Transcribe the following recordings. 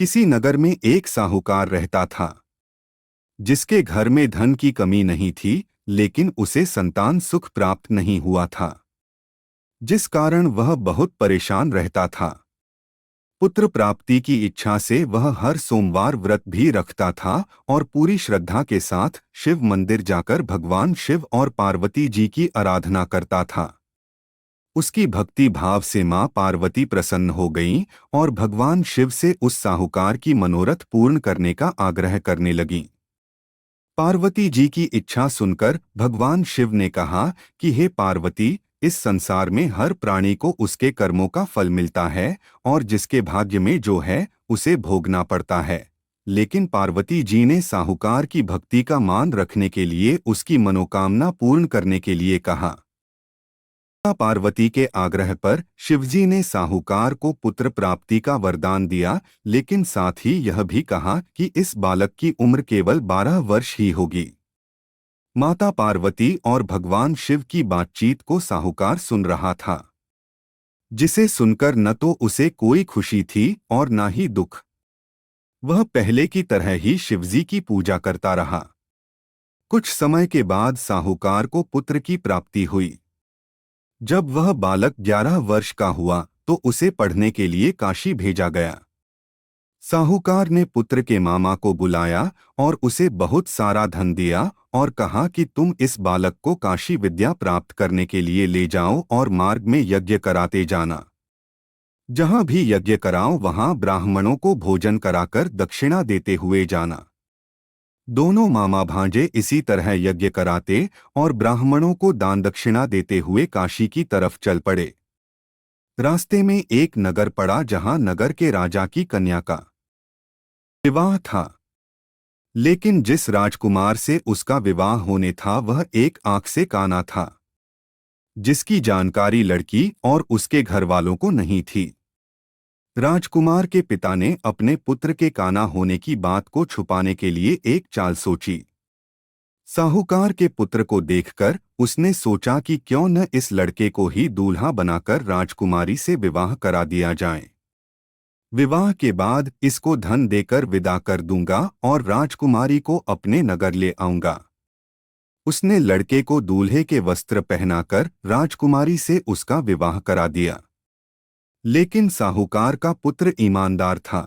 किसी नगर में एक साहूकार रहता था, जिसके घर में धन की कमी नहीं थी, लेकिन उसे संतान सुख प्राप्त नहीं हुआ था, जिस कारण वह बहुत परेशान रहता था। पुत्र प्राप्ति की इच्छा से वह हर सोमवार व्रत भी रखता था और पूरी श्रद्धा के साथ शिव मंदिर जाकर भगवान शिव और पार्वती जी की आराधना करता था। उसकी भक्ति भाव से मां पार्वती प्रसन्न हो गईं और भगवान शिव से उस साहूकार की मनोरथ पूर्ण करने का आग्रह करने लगीं। पार्वती जी की इच्छा सुनकर भगवान शिव ने कहा कि हे पार्वती, इस संसार में हर प्राणी को उसके कर्मों का फल मिलता है और जिसके भाग्य में जो है उसे भोगना पड़ता है। लेकिन पार्वती जी ने साहूकार की भक्ति का मान रखने के लिए उसकी मनोकामना पूर्ण करने के लिए कहा। पार्वती के आग्रह पर शिवजी ने साहूकार को पुत्र प्राप्ति का वरदान दिया, लेकिन साथ ही यह भी कहा कि इस बालक की उम्र केवल 12 वर्ष ही होगी। माता पार्वती और भगवान शिव की बातचीत को साहूकार सुन रहा था, जिसे सुनकर न तो उसे कोई खुशी थी और न ही दुख। वह पहले की तरह ही शिवजी की पूजा करता रहा। कुछ समय के बाद साहूकार को पुत्र की प्राप्ति हुई। जब वह बालक 11 वर्ष का हुआ तो उसे पढ़ने के लिए काशी भेजा गया। साहूकार ने पुत्र के मामा को बुलाया और उसे बहुत सारा धन दिया और कहा कि तुम इस बालक को काशी विद्या प्राप्त करने के लिए ले जाओ और मार्ग में यज्ञ कराते जाना। जहां भी यज्ञ कराओ वहां ब्राह्मणों को भोजन कराकर दक्षिणा देते हुए जाना। दोनों मामा भांजे इसी तरह यज्ञ कराते और ब्राह्मणों को दान दक्षिणा देते हुए काशी की तरफ चल पड़े। रास्ते में एक नगर पड़ा जहां नगर के राजा की कन्या का विवाह था, लेकिन जिस राजकुमार से उसका विवाह होने था वह एक आंख से काना था, जिसकी जानकारी लड़की और उसके घरवालों को नहीं थी। राजकुमार के पिता ने अपने पुत्र के काना होने की बात को छुपाने के लिए एक चाल सोची। साहूकार के पुत्र को देखकर उसने सोचा कि क्यों न इस लड़के को ही दूल्हा बनाकर राजकुमारी से विवाह करा दिया जाए। विवाह के बाद इसको धन देकर विदा कर दूंगा और राजकुमारी को अपने नगर ले आऊंगा। उसने लड़के को दूल्हे के वस्त्र पहनाकर राजकुमारी से उसका विवाह करा दिया। लेकिन साहूकार का पुत्र ईमानदार था।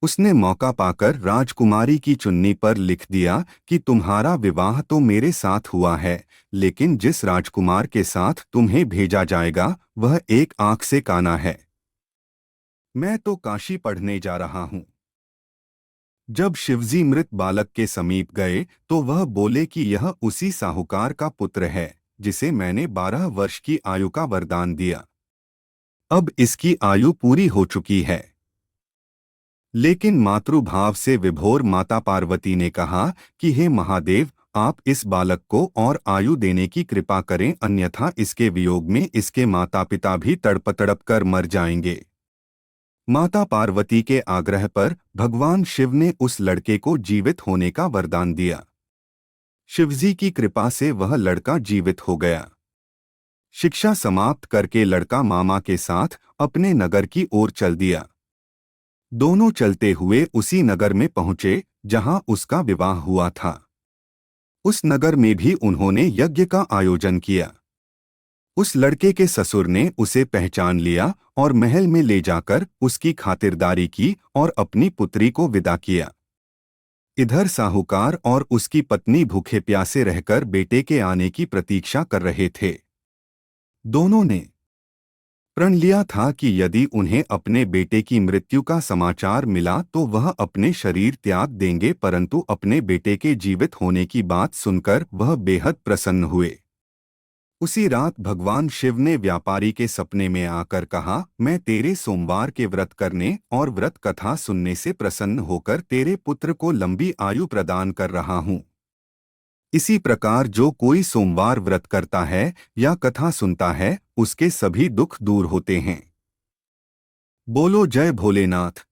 उसने मौका पाकर राजकुमारी की चुन्नी पर लिख दिया कि तुम्हारा विवाह तो मेरे साथ हुआ है, लेकिन जिस राजकुमार के साथ तुम्हें भेजा जाएगा वह एक आंख से काना है। मैं तो काशी पढ़ने जा रहा हूं। जब शिवजी मृत बालक के समीप गए तो वह बोले कि यह उसी साहूकार का पुत्र है जिसे मैंने 12 वर्ष की आयु का वरदान दिया। अब इसकी आयु पूरी हो चुकी है। लेकिन मातृभाव से विभोर माता पार्वती ने कहा कि हे महादेव, आप इस बालक को और आयु देने की कृपा करें, अन्यथा इसके वियोग में इसके माता पिता भी तड़प तड़प कर मर जाएंगे। माता पार्वती के आग्रह पर भगवान शिव ने उस लड़के को जीवित होने का वरदान दिया। शिवजी की कृपा से वह लड़का जीवित हो गया। शिक्षा समाप्त करके लड़का मामा के साथ अपने नगर की ओर चल दिया। दोनों चलते हुए उसी नगर में पहुंचे जहां उसका विवाह हुआ था। उस नगर में भी उन्होंने यज्ञ का आयोजन किया। उस लड़के के ससुर ने उसे पहचान लिया और महल में ले जाकर उसकी खातिरदारी की और अपनी पुत्री को विदा किया। इधर साहूकार और उसकी पत्नी भूखे प्यासे रहकर बेटे के आने की प्रतीक्षा कर रहे थे। दोनों ने प्रण लिया था कि यदि उन्हें अपने बेटे की मृत्यु का समाचार मिला तो वह अपने शरीर त्याग देंगे, परंतु अपने बेटे के जीवित होने की बात सुनकर वह बेहद प्रसन्न हुए। उसी रात भगवान शिव ने व्यापारी के सपने में आकर कहा, मैं तेरे सोमवार के व्रत करने और व्रत कथा सुनने से प्रसन्न होकर तेरे पुत्र को लंबी आयु प्रदान कर रहा हूँ। इसी प्रकार जो कोई सोमवार व्रत करता है या कथा सुनता है उसके सभी दुख दूर होते हैं। बोलो जय भोलेनाथ।